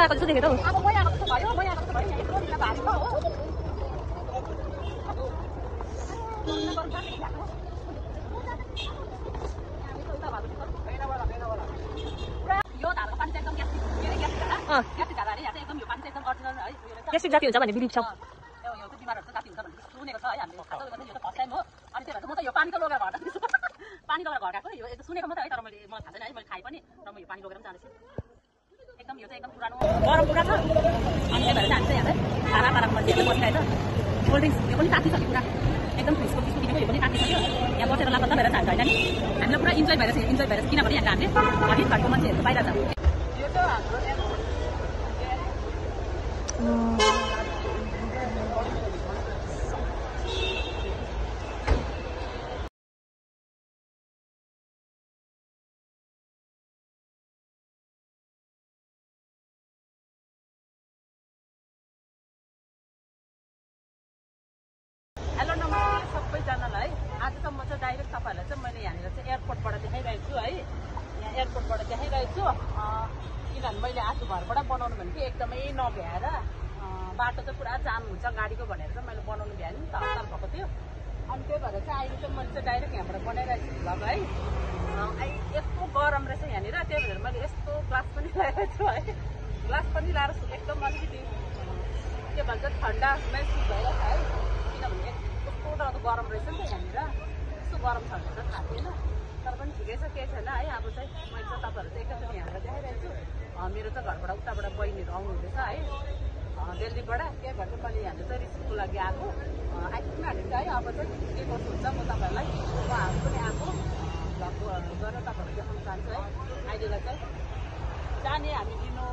आएको जस्तो देखेँ त हौ। ग्यास्ट्रिक जाति हुन्छ भन्ने बिलिभ छ। पानी लगेर घर गएको यो सुनेको मात्रै है, तर मैले मलाई थाहा छैन है, मैले खाएँ पनि र म यो पानी लगेर पनि जाँदैछु। एकदम यो चाहिँ एकदम पुरानो गरम पुरा छ, अनि त्यही भएर चाहिँ हामी चाहिँ यहाँ चाहिँ पाराको मान्छेहरू बसिरहेछ। कोल्ड ड्रिङ्क्स यो पनि तातिसक्यो पुरा, एकदम फ्रिजको चिसो किनेको यो पनि तातिसक्यो। यहाँ बसेर लापत्ता भएर जान्छ होइन नि, हामीलाई पुरा इन्जोय भइरहेछ किनभने यहाँ हामीले घरि घरको मान्छेहरू बाहिर छ। यो त हाम्रो हेलो नमस्ते सबैजनालाई। आजसम्म चाहिँ डाइरेक्ट तपाईँहरूलाई चाहिँ मैले यहाँनिर चाहिँ एयरपोर्टबाट देखाइरहेको छु है, यहाँ एयरपोर्टबाट देखाइरहेको छु। किनभने मैले आज घरबाट बनाउनु भने कि एकदमै नभ्याएर बाटो चाहिँ पुरा जाम हुन्छ गाडीको भनेर चाहिँ मैले बनाउनु भ्याएन नि त, हतार भएको थियो। अनि त्यही भएर चाहिँ अहिले चाहिँ मैले चाहिँ डाइरेक्ट यहाँबाट बनाइरहेको छु भ्लग है। यस्तो गरम रहेछ यहाँनिर, त्यही भएर मैले यस्तो ग्लास पनि ल्याएको छु है, ग्लास पनि लाएर एकदम अलिकति के भन्छ ठन्डा महसुस भइरहेको छ है, किनभने कस्तो डरलाग्दो गरम रहेछ नि त यहाँनिर। यस्तो गरम छ भने त थाहा थिएन, तर पनि ठिकै छ, केही छैन है। अब चाहिँ मैले चाहिँ तपाईँहरू चाहिँ एकैचोटि यहाँबाट देखाइरहेको छु। मेरो चाहिँ घरबाट उताबाट बहिनीहरू आउनु हुँदैछ है दिल्लीबाट, त्यही भएर चाहिँ मैले यहाँनिर चाहिँ रिसिभको लागि आएको आइपुग्नु आँटेको है। अब चाहिँ के कस्तो हुन्छ म तपाईँहरूलाई उहाँहरू पनि आएको भ्लग गरेर तपाईँहरू देखाउन चाहन्छु है। अहिलेलाई चाहिँ जाने हामी लिनु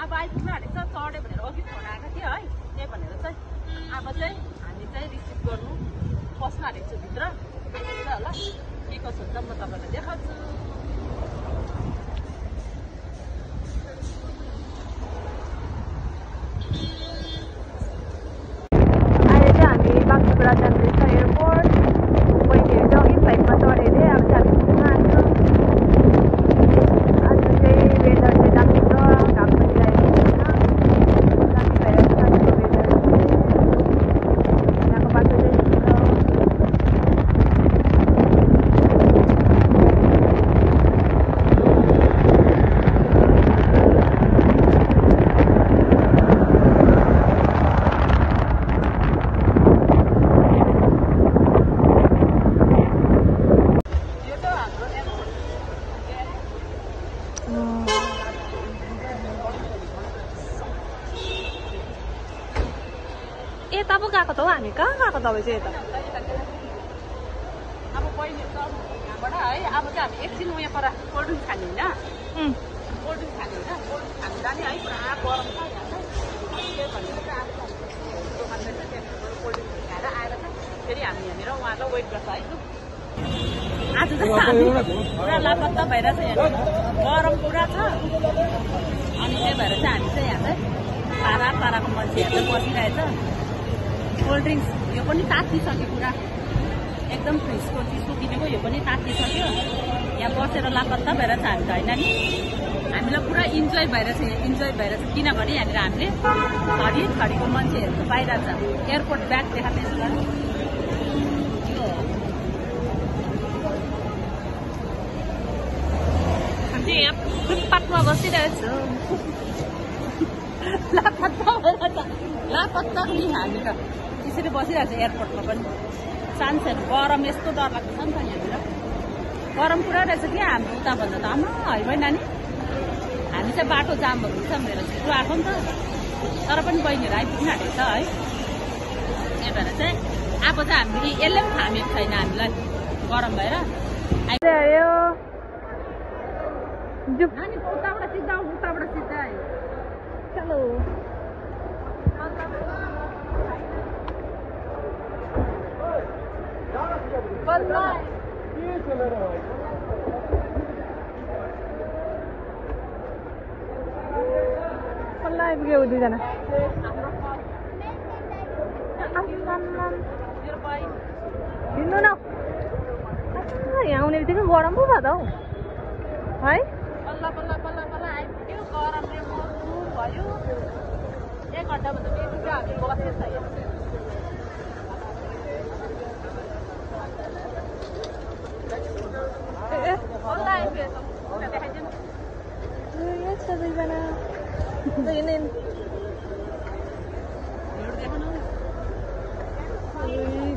अब आइपुग्नु आँटेको छ, चढ्यो भनेर अघि फोन आएको थियो है, त्यही भनेर चाहिँ अब चाहिँ हामी चाहिँ रिसिभ गर्नु बस्नु आँटेको छु भित्र। आइपुग्छ होला, के कसो हुन्छ म तपाईँलाई देखाउँछु। अहिले चाहिँ हामी बागडोग्रा जाँदैछ एयरपोर्ट। बहिनीहरू चाहिँ अघि फ्लाइटमा चढेँ अरे, अब चाहिँ हामी पुग्नु आएको। आज चाहिँ वेदर चाहिँ दामी छ, घाम पनि लागेको छैन, दामी भइरहेको छ आजको वेदर चाहिँ। यहाँको बाटो चाहिँ यता पो गएको त हो, हामी कहाँ गएको तपाईँ चाहिँ यता? अब बहिनीहरू चाहिँ यहाँबाट है, अब चाहिँ हामी एकछिन उयो पर कोल्ड ड्रिङ्क्स खाने होइन, कोल्ड ड्रिङ्क्स खाने होइन, कोल्ड ड्रिङ्क्स खानु जाने है, पुरा गरम छ यहाँ चाहिँ। त्यही भनेर चाहिँ अब दोकानमा चाहिँ त्यहाँबाट कोल्ड ड्रिङ्क्स खाएर आएर चाहिँ फेरि हामी यहाँनिर उहाँलाई वेट गर्छ है। आज चाहिँ हामी पुरा लापत्ता भइरहेछ यहाँनिर, गरम पुरा छ। अनि त्यही भएर चाहिँ हामी चाहिँ यहाँ चाहिँ पाराको मान्छेहरू चाहिँ बसिरहेछ। कोल्ड ड्रिङ्क्स यो पनि तातिसक्यो पुरा, एकदम फ्रिजको चिसो किनेको यो पनि तातिसक्यो। यहाँ बसेर लापत्ता भएर छ हामी त होइन नि, हामीलाई पुरा इन्जोय भइरहेछ किनभने यहाँनिर हामीले घरिको मान्छेहरू बाहिर छ। एयरपोर्ट ब्याग देखाउँदैछु ल, हामी यहाँ फुटपाथमा बसिरहेछु लापत्ता नि हामी त त्यसरी बसिरहेको छ एयरपोर्टमा पनि। सानसानो गरम यस्तो डरलाग्दो छ नि त यहाँनिर, गरम पुरा रहेछ कि हाम्रो उताभन्दा त आमा है नानी। हामी चाहिँ बाटो जामहरू हुन्छ भनेर छिटो आएको नि त, तर पनि बहिनीहरू आइपुग्नु आँटेको छ है। त्यही भएर चाहिँ अब चाहिँ हामीले यसले पनि थामेको छैन हामीलाई गरम भएर। उताबाट सिधा चलो आइपुग्यो दुईजना। किन यतिकै गरम पो छ त हौ है बल्ल बल्ल बल्ल बल्ल आइपुग्यो गरमले मर्नु भयो 1 घन्टाभन्दा बेसी चाहिँ हामी बसेको छ यहाँ बल्ल आइपुगेछ देखाइदिनु यहाँ छ दुईजना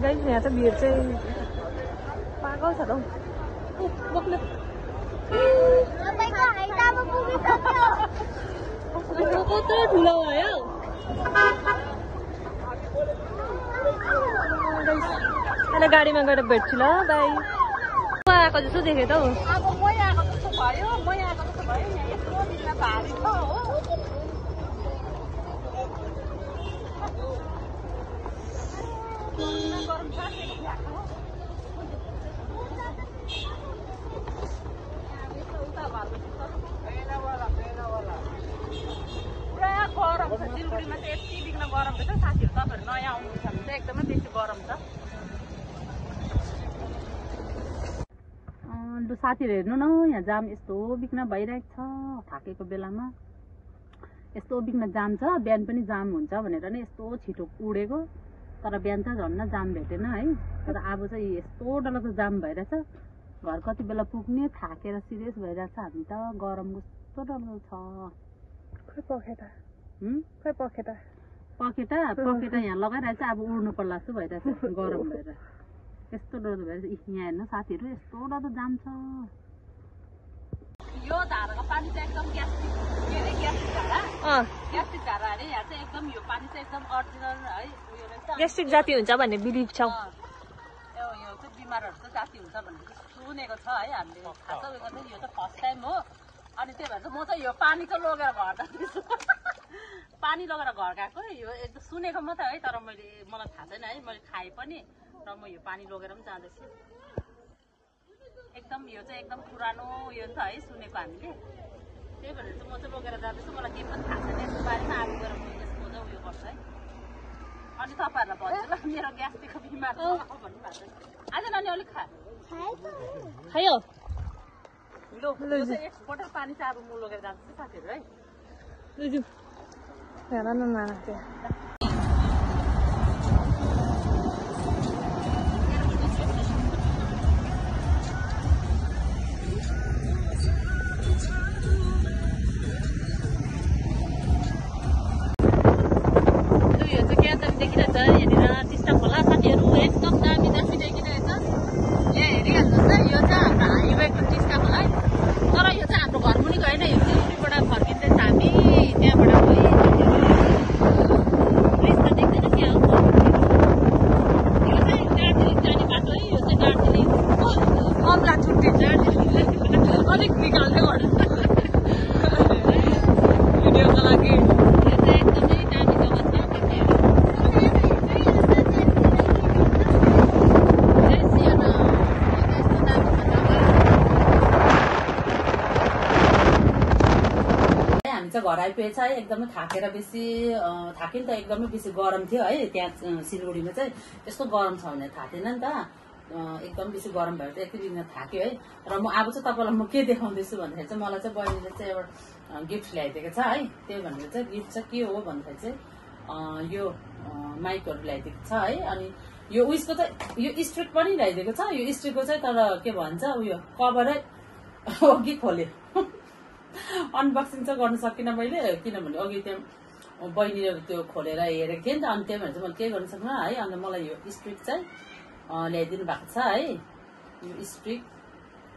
गाइस यहाँ त भिड चाहिँ पागल छ त हौ बक्ले कत्रो ठुलो भयो अहिले गाडीमा गएर भेट्छु ल बाई आएको जस्तो देखेँ त हौ अब मै आएको जस्तो भयो यहाँ यत्रो बिचमा भारी छ हो गरम छ पुरा गरम छ सिलगढीमा चाहिँ यति बिघ्न गरम छ साथीहरू तपाईँहरू नयाँ आउनुहुन्छ भने चाहिँ एकदमै बेसी गरम छ साथीहरू हेर्नु न यहाँ जाम यस्तो बिघ्न भइरहेको छ थाकेको बेलामा यस्तो बिघ्न जाम छ बिहान पनि जाम हुन्छ भनेर नै यस्तो छिटो उडेको तर बिहान चाहिँ झन् जाम भेटेन है तर अब चाहिँ यस्तो डरलाग्दो जाम भइरहेछ घर कति बेला पुग्ने थाकेर सिरियस भइरहेछ हामी त गरम कस्तो डरलाग्दो छ खै पखेटा यहाँ लगाइरहेछ अब उड्नु पर्ला जस्तो भइरहेछ गरम भएर यस्तो डरलाग्दो भइरहेछ यहाँ हेर्नु साथीहरू यस्तो डरलाग्दो जाम छ यो धाराको पानी चाहिँ एकदम ग्यास्ट्रिक धारा अरे यहाँ चाहिँ एकदम यो पानी चाहिँ एकदम अरिजिनल है उयो रहेछ ग्यास्ट्रिक जाति हुन्छ भन्ने बिलिभ छ यो चाहिँ बिमारहरू चाहिँ जाति हुन्छ भन्ने सुनेको छ है हामीले थाहा छ उयो गर्दै यो चाहिँ फर्स्ट टाइम हो अनि त्यही भएर चाहिँ म चाहिँ यो पानी चाहिँ लगेर घर जाँदैछु पानी लगेर घर गएको यो एकदम सुनेको मात्रै है तर मलाई थाहा छैन है मैले खाएँ पनि र म यो पानी लगेर पनि जाँदैछु एकदम यो चाहिँ एकदम पुरानो उयो छ है सुनेको हामीले त्यही भएर चाहिँ म चाहिँ लगेर जाँदैछु मलाई केही पनि थाहा छैन यसको बारेमा आगो गएर म चाहिँ उयो गर्छु है अनि तपाईँहरूलाई भन्छु ल मेरो ग्यास्ट्रिकको बिमार छ भन्नुभएको छ आज नानी अलिक खायो एक बोतल पानी चाहिँ अब म लगेर जान्छु साथीहरू है हेर न नाना त्यहाँ घर आइपुगेछ है एकदमै थाकेर बेसी थाक्यो नि त एकदमै बेसी गरम थियो है त्यहाँ सिलगढीमा चाहिँ यस्तो गरम छ भने थाहा थिएन नि त एकदम बेसी गरम भएर चाहिँ यति दिन थाक्यो है र म अब चाहिँ तपाईँलाई म के देखाउँदैछु भन्दाखेरि चाहिँ मलाई चाहिँ बहिनीले चाहिँ एउटा गिफ्ट ल्याइदिएको छ है त्यही भनेर चाहिँ गिफ्ट चाहिँ के हो भन्दाखेरि चाहिँ यो माइकहरू ल्याइदिएको छ है अनि यो उयसको चाहिँ यो स्ट्रिक पनि ल्याइदिएको छ यो स्ट्रिकको चाहिँ तर के भन्छ उयो कभरै अघि खोल्यो अनबक्सिङ चाहिँ गर्न सकिनँ मैले किनभने अघि त्यहाँ बहिनीले त्यो खोलेर हेरेको थिएँ नि त अनि त्यही भएर चाहिँ मैले केही गर्न सक्दिनँ है अन्त मलाई यो स्ट्रिक चाहिँ ल्याइदिनु भएको छ है यो स्ट्रिक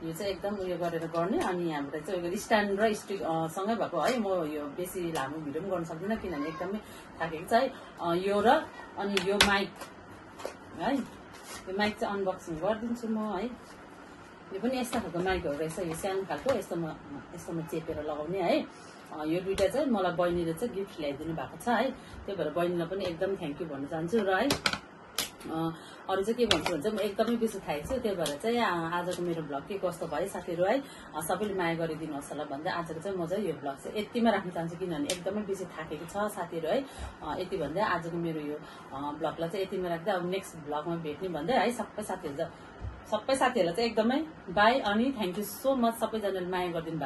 यो चाहिँ एकदम उयो गरेर गर्ने अनि यहाँबाट चाहिँ स्ट्यान्ड र स्ट्रिक सँगै भएको है म यो बेसी लामो भिडियो पनि गर्न सक्दिनँ किनभने एकदमै थाकेको छ है यो र अनि यो माइक है यो माइक चाहिँ अनबक्सिङ गरिदिन्छु म है यो पनि यस्तो खालको माइकहरू रहेछ यो सानो खालको यस्तोमा चेपेर लगाउने है यो दुइटा चाहिँ मलाई बहिनीले चाहिँ गिफ्ट ल्याइदिनु भएको छ है त्यही भएर बहिनीलाई पनि एकदम थ्याङ्क यू भन्न चाहन्छु र है अरू चाहिँ के भन्छु भने चाहिँ म एकदमै बेसी थाकेको छु त्यही भएर चाहिँ आजको मेरो भ्लग के कस्तो भयो साथीहरू है सबैले माया गरिदिनुहोस् होला भन्दै आजको चाहिँ म चाहिँ यो भ्लग चाहिँ यतिमा राख्न चाहन्छु किनभने एकदमै बेसी थाकेको छ साथीहरू है यति भन्दै आजको मेरो यो भ्लगलाई चाहिँ यतिमा राख्दै अब नेक्स्ट भ्लगमा भेट्ने भन्दै है सबै साथीहरू सबै साथीहरूलाई चाहिँ एकदमै बाई अनि थ्याङ्क यू सो मच सबैजनाले माया गरिदिनु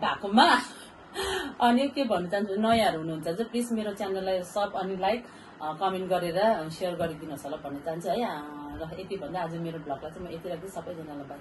भएकोमा। अनि के भन्नु चाहन्छु, नयाँहरू हुनुहुन्छ चाहिँ प्लिज मेरो च्यानललाई सब अनि लाइक कमेन्ट गरेर सेयर गरिदिनुहोस् होला भन्न चाहन्छु है। र यति भन्दा आज मेरो भ्लगलाई चाहिँ म यति राख्छु। सबैजनालाई बाई।